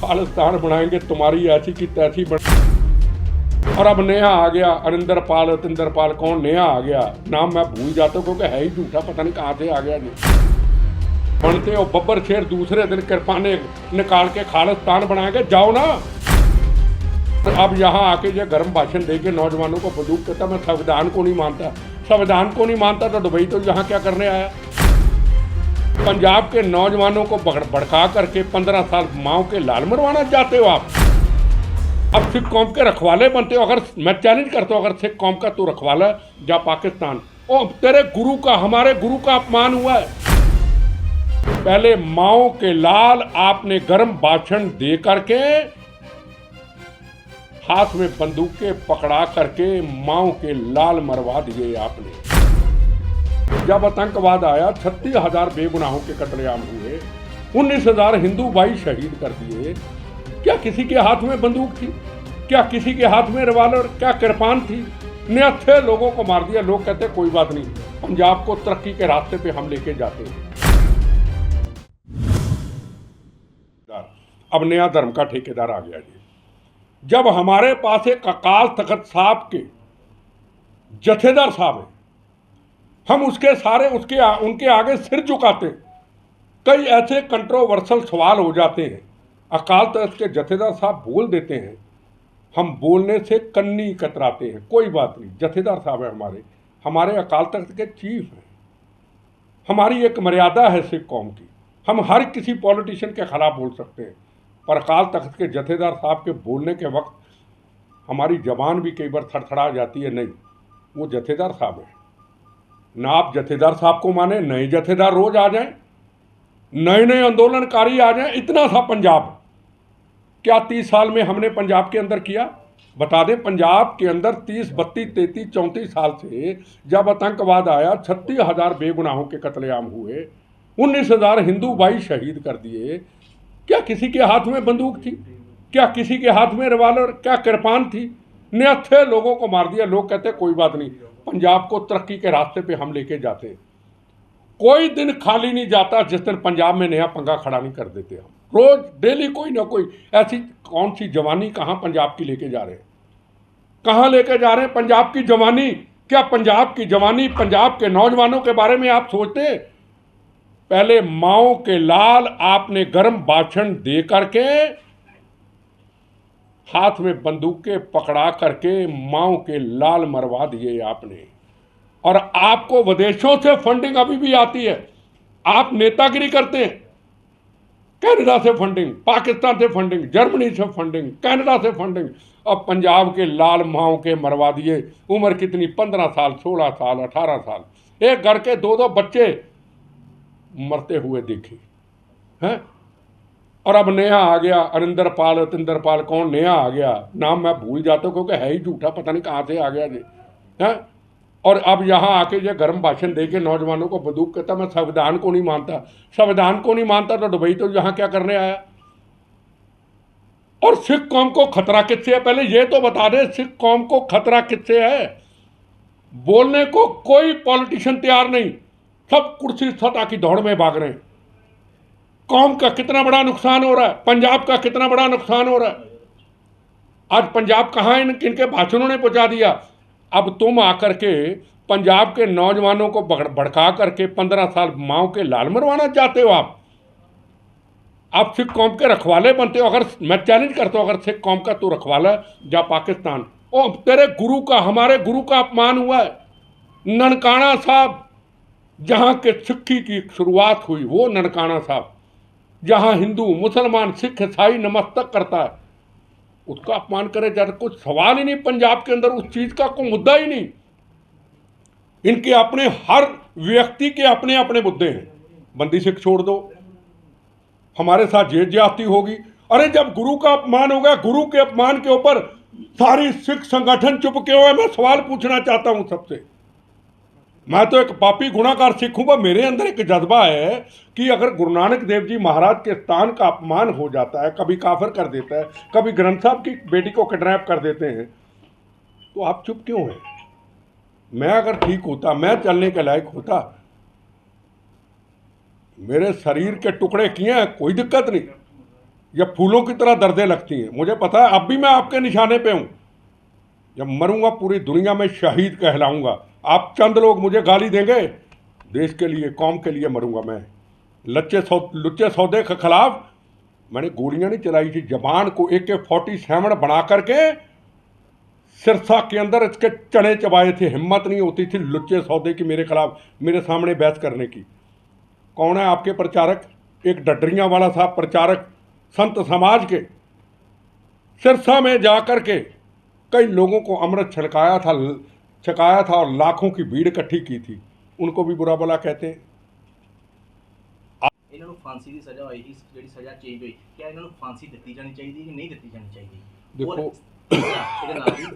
खालिस्तान बनाएंगे, तुम्हारी ऐसी की तैसी बन। और अब नया आ गया अरिंदर पाल कौन नया आ गया, नाम मैं भूल जाता हूँ क्योंकि है ही झूठा, पता नहीं कहाँ से आ गया जी। बनते हो बब्बर शेर, दूसरे दिन कृपाने निकाल के खालिस्तान बनाएंगे, जाओ ना। तो अब यहाँ आके ये गर्म भाषण दे के नौजवानों को बंदूक कहता मैं संविधान को नहीं मानता। संविधान को नहीं मानता तो दुबई तो यहाँ क्या करने आया। पंजाब के नौजवानों को भड़का करके 15 साल माओ के लाल मरवाना चाहते हो आप। अब सिख कौम के रखवाले बनते हो। अगर मैं चैलेंज करता हूँ, अगर सिख कौम का तू रखवाला जा पाकिस्तान, ओ तेरे गुरु का, हमारे गुरु का अपमान हुआ है। पहले माओ के लाल आपने गर्म भाषण दे करके हाथ में बंदूकें पकड़ा करके माओ के लाल मरवा दिए आपने। जब आतंकवाद आया 36,000 बेगुनाहों के कत्लेआम हुए, 19,000 हिंदू भाई शहीद कर दिए। क्या किसी के हाथ में बंदूक थी? क्या किसी के हाथ में रिवाल्वर? क्या कृपान थी? निहत्थे लोगों को मार दिया। लोग कहते कोई बात नहीं, पंजाब को तरक्की के रास्ते पे हम लेके जाते हैं। अब नया धर्म का ठेकेदार आ गया जी। जब हमारे पास एक अकाल तख्त साहब के जथेदार साहब हैं, हम उनके आगे सिर झुकाते हैं। कई ऐसे कंट्रोवर्सल सवाल हो जाते हैं, अकाल तख्त के जथेदार साहब बोल देते हैं, हम बोलने से कन्नी कतराते हैं। कोई बात नहीं, जथेदार साहब है हमारे अकाल तख्त के चीफ हैं। हमारी एक मर्यादा है सिख कौम की, हम हर किसी पॉलिटिशियन के खिलाफ बोल सकते हैं, पर अकाल तख्त के जथेदार साहब के बोलने के वक्त हमारी जबान भी कई बार थड़थड़ा जाती है। नहीं, वो जथेदार साहब है ना। आप जथेदार साहब को माने, नए जथेदार रोज आ जाएं, नए आंदोलनकारी आ जाएं। इतना सा पंजाब क्या 30 साल में हमने पंजाब के अंदर किया? बता दें, पंजाब के अंदर 30, 32, 33, 34 साल से जब आतंकवाद आया 36,000 बेगुनाहों के कत्लेआम हुए, 19,000 हिंदू भाई शहीद कर दिए। क्या किसी के हाथ में बंदूक थी? क्या किसी के हाथ में रिवाल्वर? क्या कृपान थी? निहत्थे लोगों को मार दिया। लोग कहते कोई बात नहीं, पंजाब को तरक्की के रास्ते पे हम लेके जाते हैं। कोई दिन खाली नहीं जाता जिस दिन पंजाब में नया पंगा खड़ा नहीं कर देते हम। रोज डेली कोई ना कोई ऐसी कौन सी जवानी कहाँ पंजाब की लेके जा रहे हैं, कहाँ लेके जा रहे हैं पंजाब की जवानी? क्या पंजाब की जवानी, पंजाब के नौजवानों के बारे में आप सोचते? पहले माओ के लाल आपने गर्म भाषण दे करके हाथ में बंदूकें पकड़ा करके माओ के लाल मरवा दिए आपने। और आपको विदेशों से फंडिंग अभी भी आती है। आप नेतागिरी करते हैं, कनाडा से फंडिंग, पाकिस्तान से फंडिंग, जर्मनी से फंडिंग, कनाडा से फंडिंग। अब पंजाब के लाल माओ के मरवा दिए। उम्र कितनी? 15 साल, 16 साल, 18 साल। एक घर के 2-2 बच्चे मरते हुए देखे हैं। और अब नया आ गया अरिंदर पाल कौन नया आ गया, नाम मैं भूल जाता हूँ क्योंकि है ही झूठा, पता नहीं कहाँ से आ गया जी। हैं? और अब यहाँ आके ये गर्म भाषण दे के नौजवानों को बंदूक कहता मैं संविधान को नहीं मानता। संविधान को नहीं मानता तो दुबई तो यहाँ क्या करने आया। और सिख कौम को खतरा किससे है? पहले ये तो बता दें, सिख कौम को खतरा किससे है? बोलने को कोई पॉलिटिशियन तैयार नहीं, सब कुर्सी सत्ता की दौड़ में भाग रहे हैं। कौम का कितना बड़ा नुकसान हो रहा है, पंजाब का कितना बड़ा नुकसान हो रहा है। आज पंजाब कहाँ इनके भाषणों ने पहुंचा दिया। अब तुम आकर के पंजाब के नौजवानों को भड़का करके 15 साल माओ के लाल मरवाना चाहते हो आप सिख कौम के रखवाले बनते हो। अगर मैं चैलेंज करता हूँ, अगर सिख कौम का तू रखवाला जा पाकिस्तान, ओ तेरे गुरु का, हमारे गुरु का अपमान हुआ है। ननकाना साहब, जहाँ के सिक्खी की शुरुआत हुई, वो ननकाना साहब, जहाँ हिंदू मुसलमान सिख ईसाई नमस्तक करता है, उसका अपमान करे जाता। कुछ सवाल ही नहीं पंजाब के अंदर उस चीज का, कोई मुद्दा ही नहीं। इनके अपने, हर व्यक्ति के अपने अपने मुद्दे हैं। बंदी सिख छोड़ दो, हमारे साथ जेल ज्यादती होगी। अरे जब गुरु का अपमान होगा, गुरु के अपमान के ऊपर सारी सिख संगठन चुप के हुए। मैं सवाल पूछना चाहता हूं सबसे, मैं तो एक पापी गुनाहगार सिख हूं, मेरे अंदर एक जज्बा है कि अगर गुरु नानक देव जी महाराज के स्थान का अपमान हो जाता है, कभी काफिर कर देता है, कभी ग्रंथ साहब की बेटी को किडनैप कर देते हैं, तो आप चुप क्यों हैं? मैं अगर ठीक होता, मैं चलने के लायक होता, मेरे शरीर के टुकड़े किए हैं, कोई दिक्कत नहीं, या फूलों की तरह दर्दें लगती हैं। मुझे पता है अब भी मैं आपके निशाने पे हूँ। जब मरूंगा पूरी दुनिया में शहीद कहलाऊंगा। आप चंद लोग मुझे गाली देंगे, देश के लिए कौम के लिए मरूंगा मैं। लुच्चे सौदे के खिलाफ मैंने गोलियां नहीं चलाई थी, जवान को AK-47 बना करके सिरसा के अंदर इसके चने चबाए थे। हिम्मत नहीं होती थी लुच्चे सौदे की मेरे खिलाफ मेरे सामने बहस करने की। कौन है आपके प्रचारक? एक डडरियां वाला साहब प्रचारक संत समाज के, सिरसा में जाकर के कई लोगों को अमृत छकाया था और लाखों की भीड़ इकट्ठी की थी। उनको भी बुरा भला कहते हैं। ਇਹਨਾਂ ਨੂੰ ਫਾਂਸੀ ਦੀ ਸਜ਼ਾ ਹੋਈ ਸੀ, ਜਿਹੜੀ ਸਜ਼ਾ ਚੇਂਜ ਹੋਈ, ਕਿਆ ਇਹਨਾਂ ਨੂੰ ਫਾਂਸੀ ਦਿੱਤੀ ਜਾਣੀ ਚਾਹੀਦੀ ਕਿ ਨਹੀਂ ਦਿੱਤੀ ਜਾਣੀ ਚਾਹੀਦੀ?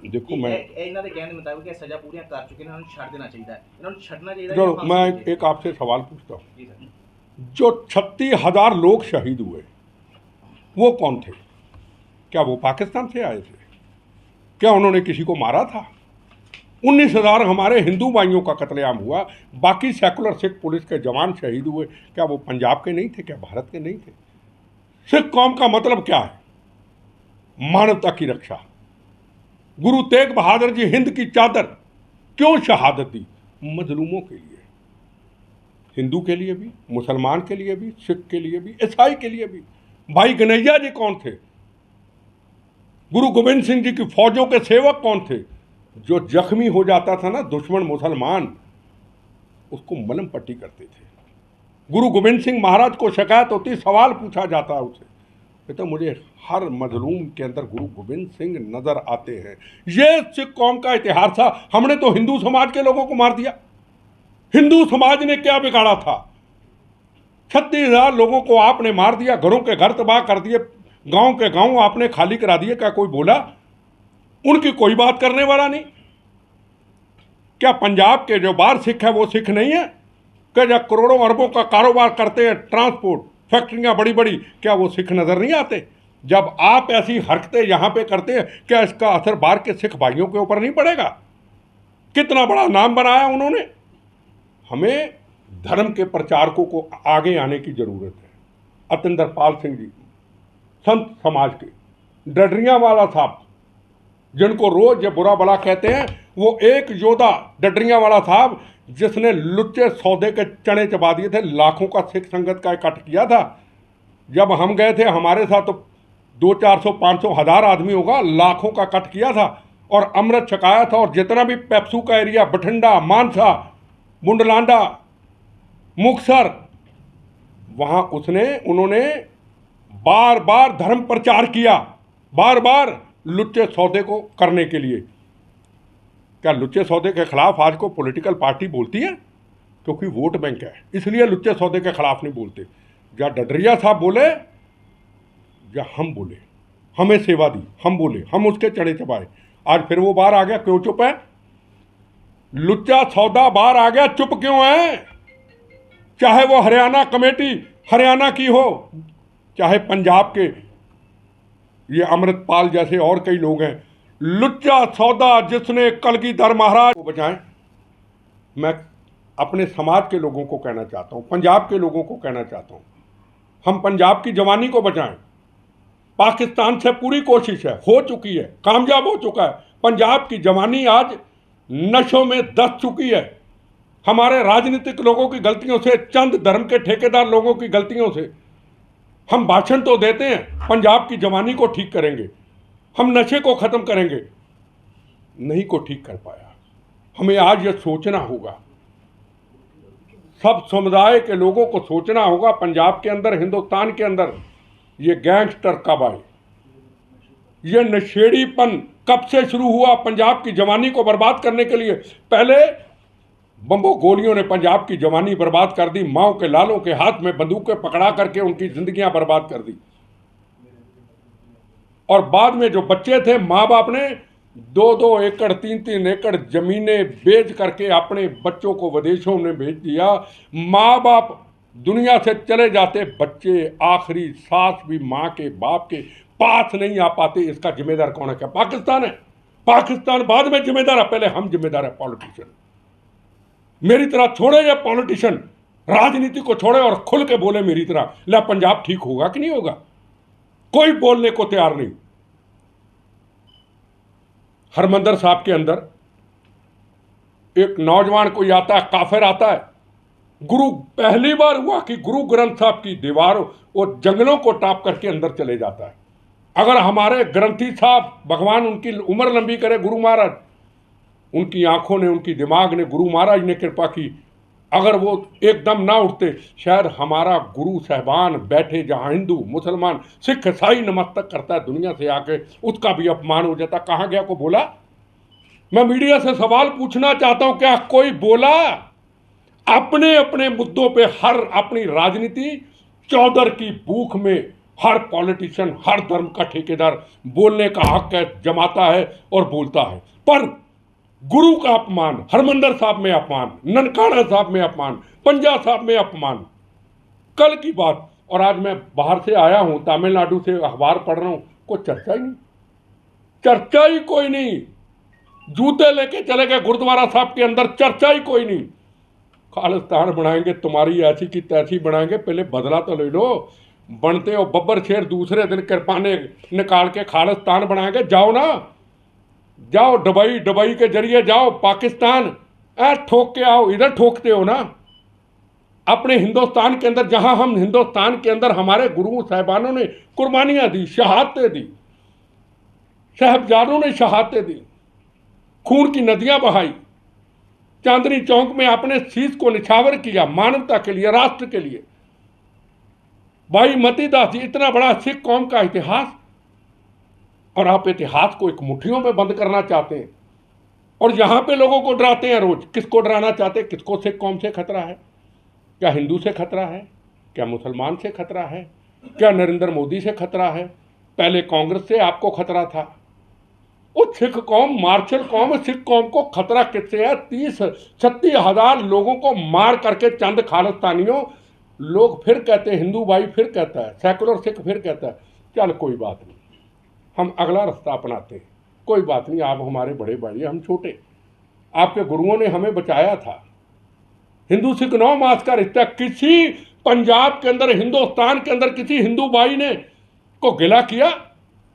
देखो मैं ਇਹਨਾਂ ਦੇ ਕਹਿਣ ਦੇ ਮੁਤਾਬਿਕ ਇਹ ਸਜ਼ਾ ਪੂਰੀਆਂ ਕਰ ਚੁੱਕੇ ਨੇ, ਇਹਨਾਂ ਨੂੰ ਛੱਡ ਦੇਣਾ ਚਾਹੀਦਾ ਹੈ। ਇਹਨਾਂ ਨੂੰ ਛੱਡਣਾ ਚਾਹੀਦਾ। जो मैं एक आपसे सवाल पूछता हूँ, जो 36,000 लोग शहीद हुए वो कौन थे? क्या वो पाकिस्तान से आए थे? क्या उन्होंने किसी को मारा था? 19,000 हमारे हिंदू भाइयों का कत्लेआम हुआ, बाकी सेकुलर सिख पुलिस के जवान शहीद हुए। क्या वो पंजाब के नहीं थे? क्या भारत के नहीं थे? सिख कौम का मतलब क्या है? मानवता की रक्षा। गुरु तेग बहादुर जी हिंद की चादर क्यों शहादत दी? मजलूमों के लिए, हिंदू के लिए भी, मुसलमान के लिए भी, सिख के लिए भी, ईसाई के लिए भी। भाई गनैया जी कौन थे? गुरु गोविंद सिंह जी की फौजों के सेवक कौन थे? जो जख्मी हो जाता था ना दुश्मन मुसलमान, उसको मलहम पट्टी करते थे। गुरु गोविंद सिंह महाराज को शिकायत होती, सवाल पूछा जाता उसे, तो मुझे हर मजलूम के अंदर गुरु गोविंद सिंह नजर आते हैं। ये सिख कौम का इतिहास था। हमने तो हिंदू समाज के लोगों को मार दिया। हिंदू समाज ने क्या बिगाड़ा था? 36,000 लोगों को आपने मार दिया, घरों के घर तबाह कर दिए, गांव के गांव आपने खाली करा दिए। क्या कोई बोला? उनकी कोई बात करने वाला नहीं। क्या पंजाब के जो बाहर सिख है वो सिख नहीं है? क्या जब करोड़ों अरबों का कारोबार करते हैं, ट्रांसपोर्ट, फैक्ट्रियां बड़ी बड़ी, क्या वो सिख नजर नहीं आते? जब आप ऐसी हरकतें यहाँ पे करते हैं, क्या इसका असर बाहर के सिख भाइयों के ऊपर नहीं पड़ेगा? कितना बड़ा नाम बनाया उन्होंने। हमें धर्म के प्रचारकों को आगे आने की जरूरत है। अतिंदर पाल सिंह जी संत समाज के, डडरियां वाला साहब जिनको रोज ये बुरा भला कहते हैं, वो एक योद्धा डडरियां वाला साहब जिसने लुच्चे सौदे के चने चबा दिए थे। लाखों का सिख संगत का इकट्ठ किया था। जब हम गए थे हमारे साथ तो 200, 400, 500, 1000 आदमी होगा, लाखों का इकट्ठ किया था और अमृत छकाया था। और जितना भी पेप्सू का एरिया, बठिंडा, मानसा, बुंडलांडा, मुक्तसर, वहाँ उन्होंने बार बार धर्म प्रचार किया, बार बार लुच्चे सौदे को करने के लिए। क्या लुच्चे सौदे के खिलाफ आज को पॉलिटिकल पार्टी बोलती है? क्योंकि वोट बैंक है, इसलिए लुच्चे सौदे के खिलाफ नहीं बोलते। या डडरिया साहब बोले या हम बोले, हमें सेवा दी, हम बोले, हम उसके चढ़े चबाए। आज फिर वो बाहर आ गया, क्यों चुप है? लुच्चा सौदा बाहर आ गया, चुप क्यों है? चाहे वो हरियाणा कमेटी हरियाणा की हो, चाहे पंजाब के ये अमृतपाल जैसे और कई लोग हैं। लुच्चा सौदा जिसने कलगीधर महाराज को बचाएं। मैं अपने समाज के लोगों को कहना चाहता हूं, पंजाब के लोगों को कहना चाहता हूं, हम पंजाब की जवानी को बचाएं। पाकिस्तान से पूरी कोशिश है, हो चुकी है, कामयाब हो चुका है। पंजाब की जवानी आज नशों में दस चुकी है। हमारे राजनीतिक लोगों की गलतियों से, चंद धर्म के ठेकेदार लोगों की गलतियों से। हम भाषण तो देते हैं पंजाब की जवानी को ठीक करेंगे, हम नशे को ख़त्म करेंगे, नहीं को ठीक कर पाया। हमें आज यह सोचना होगा, सब समुदाय के लोगों को सोचना होगा। पंजाब के अंदर, हिंदुस्तान के अंदर ये गैंगस्टर कब आए, ये नशेड़ीपन कब से शुरू हुआ? पंजाब की जवानी को बर्बाद करने के लिए पहले बम्बो गोलियों ने पंजाब की जवानी बर्बाद कर दी। माओ के लालों के हाथ में बंदूकें पकड़ा करके उनकी जिंदगियां बर्बाद कर दी। और बाद में जो बच्चे थे, माँ बाप ने 2-2 एकड़ 3-3 एकड़ जमीनें बेच करके अपने बच्चों को विदेशों में भेज दिया। माँ बाप दुनिया से चले जाते, बच्चे आखिरी सांस भी माँ के बाप के पास नहीं आ पाते। इसका जिम्मेदार कौन है? क्या पाकिस्तान है? पाकिस्तान बाद में जिम्मेदार है, पहले हम जिम्मेदार है। पॉलिटिशियन मेरी तरह छोड़े, या पॉलिटिशियन राजनीति को छोड़े और खुल के बोले मेरी तरह, ला पंजाब ठीक होगा कि नहीं होगा? कोई बोलने को तैयार नहीं। हरमंदिर साहब के अंदर एक नौजवान कोई आता है, काफिर आता है, गुरु पहली बार हुआ कि गुरु ग्रंथ साहब की दीवार वो जंगलों को टाप करके अंदर चले जाता है। अगर हमारे ग्रंथी साहब, भगवान उनकी उम्र लंबी करे, गुरु महाराज, उनकी आंखों ने, उनकी दिमाग ने, गुरु महाराज ने कृपा की, अगर वो एकदम ना उठते, शायद हमारा गुरु साहबान बैठे जहां हिंदू, मुसलमान, सिख, ईसाई नमस्तक करता है दुनिया से आके, उसका भी अपमान हो जाता। कहां गया को बोला? मैं मीडिया से सवाल पूछना चाहता हूं, क्या कोई बोला? अपने अपने मुद्दों पे हर अपनी राजनीति चौधर की भूख में हर पॉलिटिशियन, हर धर्म का ठेकेदार बोलने का हक है, जमाता है और बोलता है। पर गुरु का अपमान, हरमंदिर साहब में अपमान, ननकाना साहब में अपमान, पंजा साहब में अपमान, कल की बात। और आज मैं बाहर से आया हूं, तमिलनाडु से अखबार पढ़ रहा हूं, कोई चर्चा ही नहीं, चर्चा ही कोई नहीं। जूते लेके चले गए गुरुद्वारा साहब के अंदर, चर्चा ही कोई नहीं। खालिस्तान बनाएंगे, तुम्हारी ऐसी की तैसी बनाएंगे, पहले बदला तो ले लो। बनते हो बब्बर शेर, दूसरे दिन कृपाने निकाल के खालिस्तान बनाएंगे। जाओ ना, जाओ दुबई, दुबई के जरिए जाओ पाकिस्तान, ठोक के आओ। इधर ठोकते हो ना अपने हिंदुस्तान के अंदर, जहां हम हिंदुस्तान के अंदर हमारे गुरु साहिबानों ने कुर्बानियां दी, शहादतें दी, साहबजादों ने शहादतें दी, खून की नदियां बहाई, चांदनी चौक में अपने शीश को निछावर किया मानवता के लिए, राष्ट्र के लिए। भाई मती दास जी, इतना बड़ा सिख कौम का इतिहास, और आप इतिहास को एक मुट्ठियों में बंद करना चाहते हैं और यहां पे लोगों को डराते हैं रोज। किसको डराना चाहते हैं? किसको सिख कौम से खतरा है? क्या हिंदू से खतरा है? क्या मुसलमान से खतरा है? क्या नरेंद्र मोदी से खतरा है? पहले कांग्रेस से आपको खतरा था। वो सिख कौम, मार्शल कौम, सिख कौम को खतरा किससे है? 30-36 हजार लोगों को मार करके चंद खालिस्तानियों, लोग फिर कहते हैं हिंदू भाई, फिर कहता है सेकुलर सिख, फिर कहता है चल कोई बात नहीं, हम अगला रास्ता अपनाते हैं, कोई बात नहीं, आप हमारे बड़े भाई, हम छोटे, आपके गुरुओं ने हमें बचाया था। हिंदू सिख 9 मास का रिश्ता। किसी पंजाब के अंदर, हिंदुस्तान के अंदर किसी हिंदू भाई ने को गिला किया?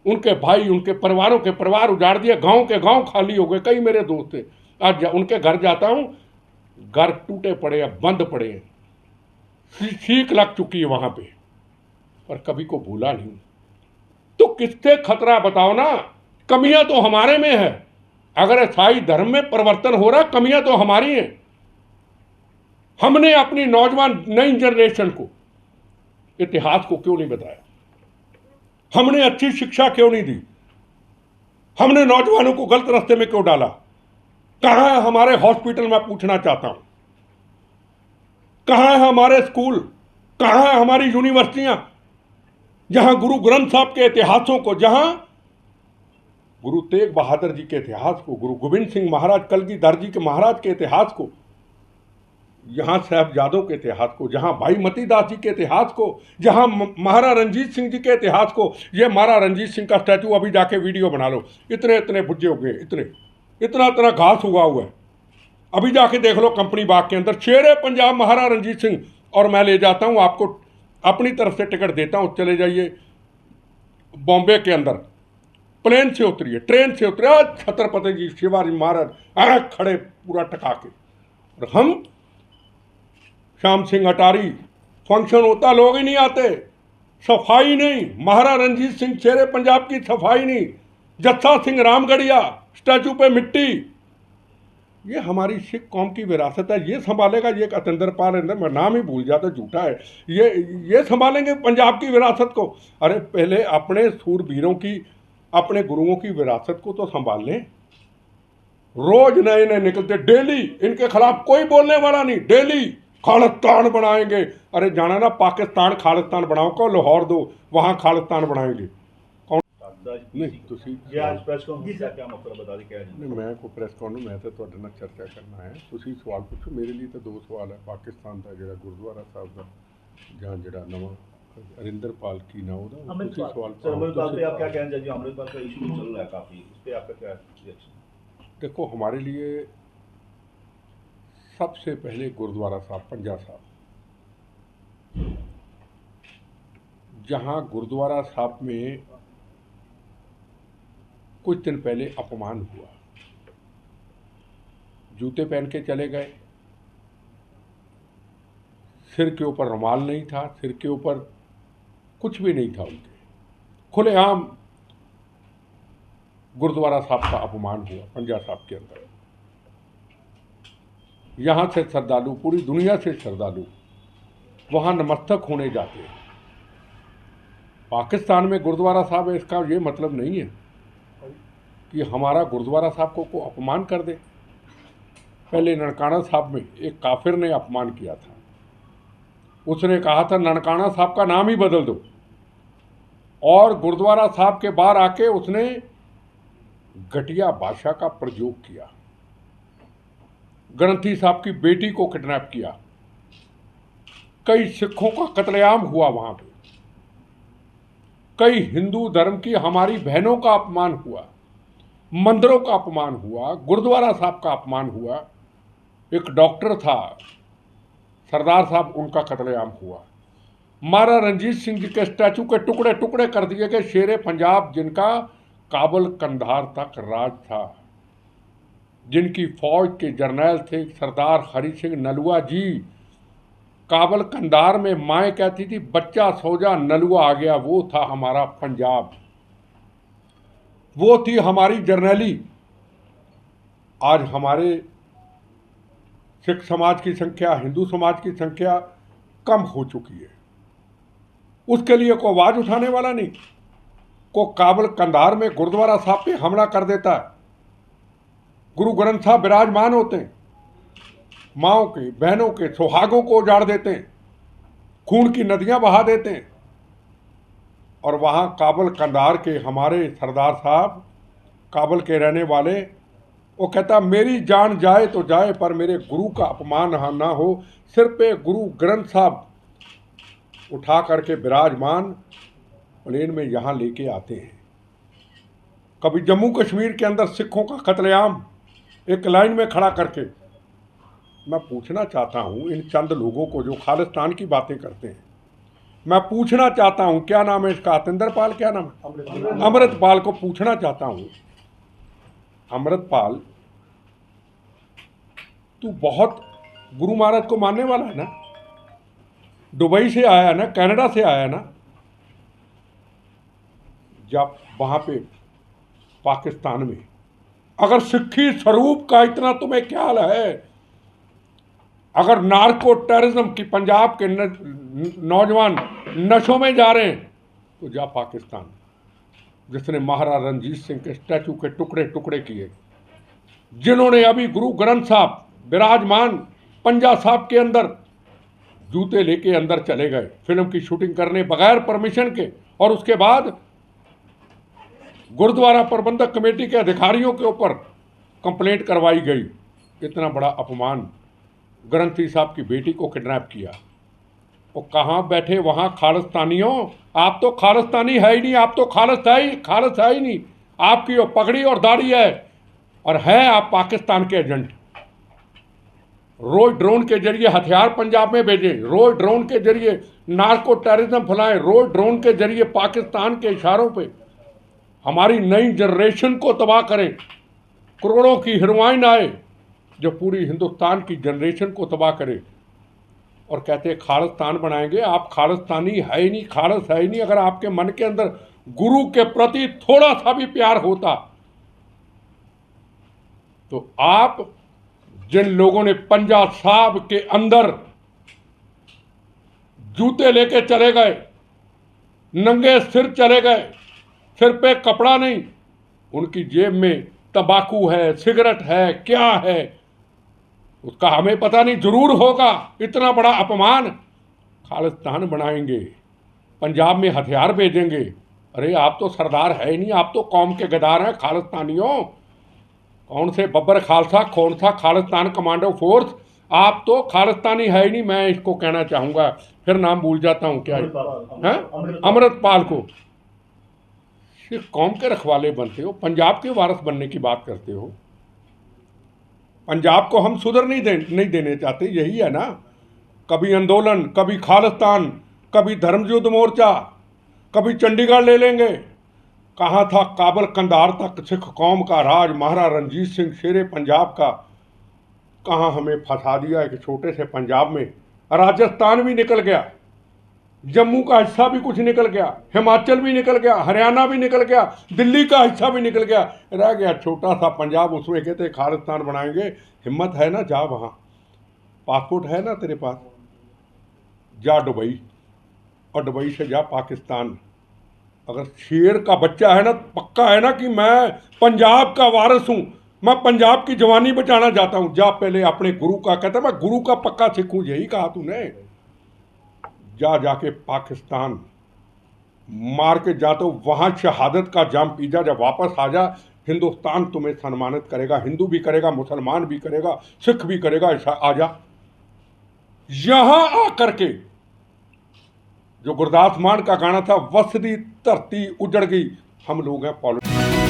उनके भाई, उनके परिवारों के परिवार उजाड़ दिए, गांव के गांव खाली हो गए। कई मेरे दोस्त थे, आज उनके घर जाता हूं, घर टूटे पड़े हैं, बंद पड़े हैं, सीख लग चुकी है वहां पे, पर कभी को भूला नहीं। तो किससे खतरा बताओ ना? कमियां तो हमारे में है। अगर ईसाई धर्म में परिवर्तन हो रहा, कमियां तो हमारी हैं। हमने अपनी नौजवान नई जनरेशन को इतिहास को क्यों नहीं बताया? हमने अच्छी शिक्षा क्यों नहीं दी? हमने नौजवानों को गलत रास्ते में क्यों डाला? कहां है हमारे हॉस्पिटल? मैं पूछना चाहता हूं, कहां है हमारे स्कूल? कहां है हमारी यूनिवर्सिटियां, जहां गुरु ग्रंथ साहब के इतिहासों को, जहां गुरु तेग बहादुर जी के इतिहास को, गुरु गोविंद सिंह महाराज, कलगीधर जी के महाराज के इतिहास को, यहां साहबजादों के इतिहास को, जहां भाई मती दास जी के इतिहास को, जहां महाराज रणजीत सिंह जी के इतिहास को। ये महाराज रणजीत सिंह का स्टैचू, अभी जाके वीडियो बना लो, इतने इतने बुज्जे हो गए, इतना इतना घास उगा हुआ है। अभी जाके देख लो कंपनी बाग के अंदर, शेर पंजाब महाराज रणजीत सिंह। और मैं ले जाता हूं आपको, अपनी तरफ से टिकट देता हूं, चले जाइए बॉम्बे के अंदर, प्लेन से उतरिए, ट्रेन से उतरिए, छत्रपति जी शिवाजी महाराज खड़े पूरा टका के। और हम श्याम सिंह अटारी, फंक्शन होता, लोग ही नहीं आते, सफाई नहीं, महाराज रणजीत सिंह शेरे पंजाब की सफाई नहीं, जत्था सिंह रामगढ़िया, स्टैचू पे मिट्टी। ये हमारी सिख कौम की विरासत है, ये संभालेगा ये अतिंदर पाल, मैं नाम ही भूल जाता, झूठा है, ये संभालेंगे पंजाब की विरासत को। अरे पहले अपने सूरवीरों की, अपने गुरुओं की विरासत को तो संभाल लें। रोज नए नए निकलते, डेली इनके खिलाफ कोई बोलने वाला नहीं, डेली खालिस्तान बनाएंगे। अरे जाना ना पाकिस्तान, खालिस्तान बनाओ को, लाहौर दो, वहां खालिस्तान बनाएंगे। नहीं ਤੁਸੀਂ ਜੀ ਅੱਜ ਪ੍ਰੈਸ ਕਾਨਫਰੰਸ ਦਾ क्या मतलब बता दें क्या है? नहीं, मैं को प्रेस कॉन्फ्रेंस मैं तो ਤੁਹਾਡੇ ਨਾਲ ਚਰਚਾ ਕਰਨਾ ਹੈ। ਤੁਸੀਂ ਸਵਾਲ ਪੁੱਛੋ, ਮੇਰੇ ਲਈ ਤਾਂ 2 ਸਵਾਲ ਹੈ। ਪਾਕਿਸਤਾਨ ਦਾ ਜਿਹੜਾ ਗੁਰਦੁਆਰਾ ਸਾਹਿਬ ਦਾ ਜਾਂ ਜਿਹੜਾ ਨਵਾਂ अरिंदरपाल की ना होगा, सवाल सर अमृतपाल पे आप क्या कहना चाहिए? अमृतपाल का इशू चल रहा है काफी, इस पे आपका क्या रिएक्शन? देखो, हमारे लिए सबसे पहले गुरुद्वारा साहब, पंजा साहब, जहां गुरुद्वारा साहब में कुछ दिन पहले अपमान हुआ, जूते पहन के चले गए, सिर के ऊपर रुमाल नहीं था, सिर के ऊपर कुछ भी नहीं था उनके, खुलेआम गुरुद्वारा साहब का अपमान हुआ पंजा साहब के अंदर। यहाँ से श्रद्धालु, पूरी दुनिया से श्रद्धालु वहाँ नतमस्तक होने जाते हैं। पाकिस्तान में गुरुद्वारा साहब है, इसका ये मतलब नहीं है कि हमारा गुरुद्वारा साहब को अपमान कर दे। पहले ननकाना साहब में एक काफिर ने अपमान किया था, उसने कहा था ननकाना साहब का नाम ही बदल दो, और गुरुद्वारा साहब के बाहर आके उसने घटिया भाषा का प्रयोग किया, ग्रंथी साहब की बेटी को किडनैप किया, कई सिखों का कत्लेआम हुआ वहां पे, कई हिंदू धर्म की हमारी बहनों का अपमान हुआ, मंदिरों का अपमान हुआ, गुरुद्वारा साहब का अपमान हुआ। एक डॉक्टर था सरदार साहब, उनका कत्लेआम हुआ। महाराजा रणजीत सिंह जी के स्टैचू के टुकड़े टुकड़े कर दिए गए। शेरे पंजाब जिनका काबुल कंधार तक राज था, जिनकी फौज के जर्नैल थे सरदार हरि सिंह नलुआ जी, काबुल कंधार में माएँ कहती थी बच्चा सो जा नलुआ आ गया, वो था हमारा पंजाब, वो थी हमारी जर्नैली। आज हमारे सिख समाज की संख्या, हिंदू समाज की संख्या कम हो चुकी है, उसके लिए कोई आवाज उठाने वाला नहीं। को काबुल कंधार में गुरुद्वारा साहब पे हमला कर देता है, गुरु ग्रंथ साहब विराजमान होते हैं, माओं के बहनों के सुहागों को उजाड़ देते हैं, खून की नदियां बहा देते हैं, और वहाँ काबुल कंधार के हमारे सरदार साहब, काबुल के रहने वाले, वो कहता मेरी जान जाए तो जाए पर मेरे गुरु का अपमान ना हो। सिर पे गुरु ग्रंथ साहब उठा करके विराजमान प्लेन में यहाँ लेके आते हैं। कभी जम्मू कश्मीर के अंदर सिखों का कत्लेआम एक लाइन में खड़ा करके। मैं पूछना चाहता हूँ इन चंद लोगों को जो खालिस्तान की बातें करते हैं, मैं पूछना चाहता हूँ, क्या नाम है इसका, अतिंदरपाल, क्या नाम है, अमृतपाल को पूछना चाहता हूँ, अमृतपाल तू बहुत गुरु महाराज को मानने वाला है ना, दुबई से आया है ना, कनाडा से आया है ना, जब वहां पे पाकिस्तान में अगर सिक्खी स्वरूप का इतना तुम्हें ख्याल है, अगर नार्को टेररिज्म की पंजाब के नौजवान नशों में जा रहे हैं, तो जा पाकिस्तान, जिसने महाराजा रणजीत सिंह के स्टैचू के टुकड़े टुकड़े किए, जिन्होंने अभी गुरु ग्रंथ साहब विराजमान पंजा साहब के अंदर जूते लेके अंदर चले गए फिल्म की शूटिंग करने बगैर परमिशन के, और उसके बाद गुरुद्वारा प्रबंधक कमेटी के अधिकारियों के ऊपर कंप्लेंट करवाई गई। इतना बड़ा अपमान, ग्रंथी साहब की बेटी को किडनैप किया। वो कहाँ बैठे वहाँ खालिस्तानियों, आप तो खालिस्तानी है ही नहीं, आप तो खालिस है ही नहीं, आपकी वो पगड़ी और दाढ़ी है, और है आप पाकिस्तान के एजेंट। रोज ड्रोन के जरिए हथियार पंजाब में भेजें, रोज ड्रोन के जरिए नार्को टेररिज्म फैलाएं, रोज ड्रोन के जरिए पाकिस्तान के इशारों पे हमारी नई जनरेशन को तबाह करें। करोड़ों की हीरोइन आए जो पूरी हिंदुस्तान की जनरेशन को तबाह करे, और कहते हैं खालिस्तान बनाएंगे। आप खालिस्तानी है ही नहीं, खालिस है ही नहीं। अगर आपके मन के अंदर गुरु के प्रति थोड़ा सा भी प्यार होता, तो आप जिन लोगों ने पंजा साहब के अंदर जूते लेके चले गए, नंगे सिर चले गए, सिर पे कपड़ा नहीं, उनकी जेब में तंबाकू है, सिगरेट है, क्या है उसका हमें पता नहीं, जरूर होगा। इतना बड़ा अपमान, खालिस्तान बनाएंगे, पंजाब में हथियार भेजेंगे। अरे आप तो सरदार है ही नहीं, आप तो कौम के गद्दार हैं खालिस्तानियों। कौन से बब्बर खालसा, कौन सा खालिस्तान कमांडो फोर्स, आप तो खालिस्तानी है ही नहीं। मैं इसको कहना चाहूँगा, फिर नाम भूल जाता हूँ, क्या है, अमृतपाल को। सिर्फ कौम के रखवाले बनते हो, पंजाब के वारिस बनने की बात करते हो। पंजाब को हम सुधर नहीं देने चाहते, यही है ना। कभी आंदोलन, कभी खालिस्तान, कभी धर्म युद्ध मोर्चा, कभी चंडीगढ़ ले लेंगे। कहाँ था काबल कंधार तक सिख कौम का राज, महाराजा रणजीत सिंह शेरे पंजाब का। कहाँ हमें फंसा दिया एक छोटे से पंजाब में। राजस्थान भी निकल गया, जम्मू का हिस्सा भी कुछ निकल गया, हिमाचल भी निकल गया, हरियाणा भी निकल गया, दिल्ली का हिस्सा भी निकल गया, रह गया छोटा सा पंजाब। उसमें कहते खालिस्तान बनाएंगे। हिम्मत है ना, जा वहाँ, पासपोर्ट है ना तेरे पास, जा दुबई, और दुबई से जा पाकिस्तान। अगर शेर का बच्चा है ना, पक्का है ना कि मैं पंजाब का वारिस हूँ, मैं पंजाब की जवानी बचाना चाहता हूँ, जा पहले अपने गुरु का, कहता मैं गुरु का पक्का सिख हूँ, यही कहा तूने, जा जाके पाकिस्तान मार के जा, तो वहाँ शहादत का जाम पी जा, जब वापस आ जा हिंदुस्तान तुम्हें सम्मानित करेगा, हिंदू भी करेगा, मुसलमान भी करेगा, सिख भी करेगा। ऐसा आ जा। यहां आकर के जो गुरदास मान का गाना था, वसदी धरती उजड़ गई, हम लोग हैं पॉलिटिक्स।